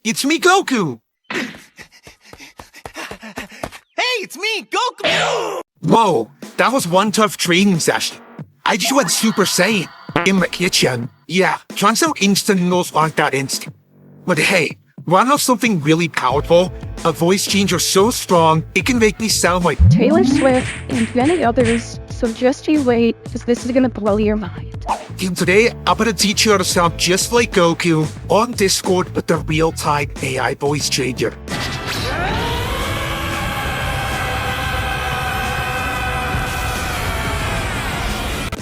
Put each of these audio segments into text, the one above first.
it's me, Goku! Hey, it's me, Goku! Whoa, that was one tough training session. I just went Super Saiyan in the kitchen. Yeah, transcend instant noodles aren't that instant. But hey, wanna know something really powerful? A voice changer so strong, it can make me sound like Taylor Swift and many others, so just you wait, because this is gonna blow your mind. And today, I'm gonna teach you how to sound just like Goku on Discord with the real-time AI voice changer.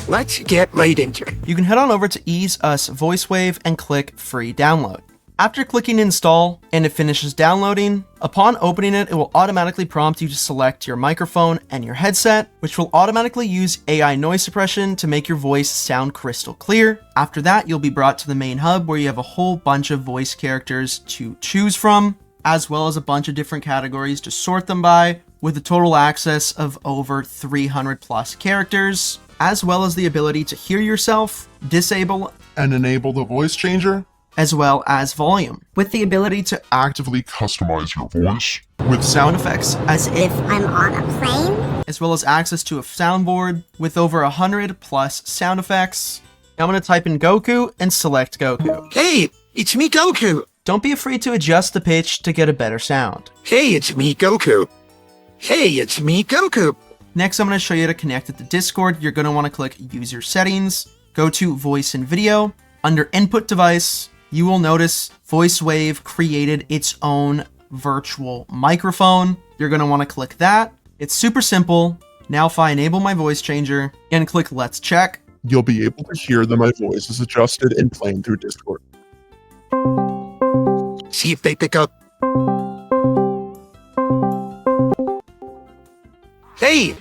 Let's get right into it. You can head on over to EaseUS VoiceWave and click Free Download. After clicking Install and it finishes downloading, upon opening it, it will automatically prompt you to select your microphone and your headset, which will automatically use AI noise suppression to make your voice sound crystal clear. After that, you'll be brought to the main hub where you have a whole bunch of voice characters to choose from, as well as a bunch of different categories to sort them by, with a total access of over 300 plus characters, as well as the ability to hear yourself, disable, and enable the voice changer, as well as volume, with the ability to actively customize your voice, with sound effects, As if I'm on a plane? as well as access to a soundboard with over 100 plus sound effects. I'm going to type in Goku and select Goku. Hey, it's me, Goku! Don't be afraid to adjust the pitch to get a better sound. Hey, it's me, Goku! Hey, it's me, Goku! Next, I'm going to show you how to connect it to Discord. You're going to want to click User Settings, go to Voice and Video. Under Input Device, you will notice VoiceWave created its own virtual microphone. You're going to want to click that. It's super simple. Now if I enable my voice changer and click Let's Check, you'll be able to hear that my voice is adjusted and playing through Discord. See if they pick up. Hey,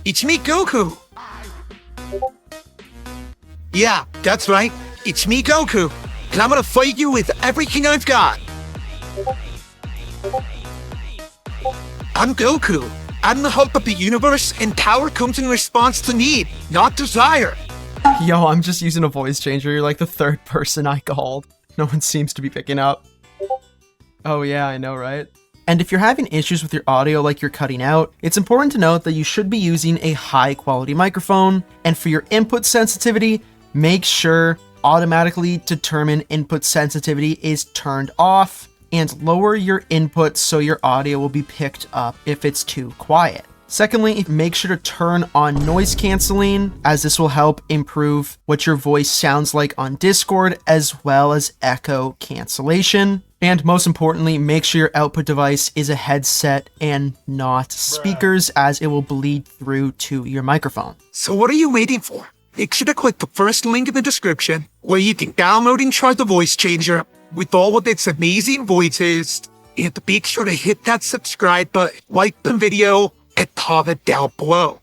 it's me, Goku! Yeah, that's right. It's me, Goku. And I'm gonna fight you with everything I've got. I'm Goku. I'm the hub of the universe, and power comes in response to need, not desire. yo, I'm just using a voice changer. You're like the third person I called. No one seems to be picking up. Oh yeah, I know, right? And if you're having issues with your audio like you're cutting out, it's important to note that you should be using a high quality microphone. And for your input sensitivity, make sure automatically determine input sensitivity is turned off and lower your input so your audio will be picked up if it's too quiet. Secondly, make sure to turn on noise canceling, as this will help improve what your voice sounds like on Discord, as well as echo cancellation. And most importantly, make sure your output device is a headset and not speakers, as it will bleed through to your microphone. So what are you waiting for? Make sure to click the first link in the description where you can download and try the voice changer with all of its amazing voices. And make sure to hit that subscribe button, like the video, and comment down below.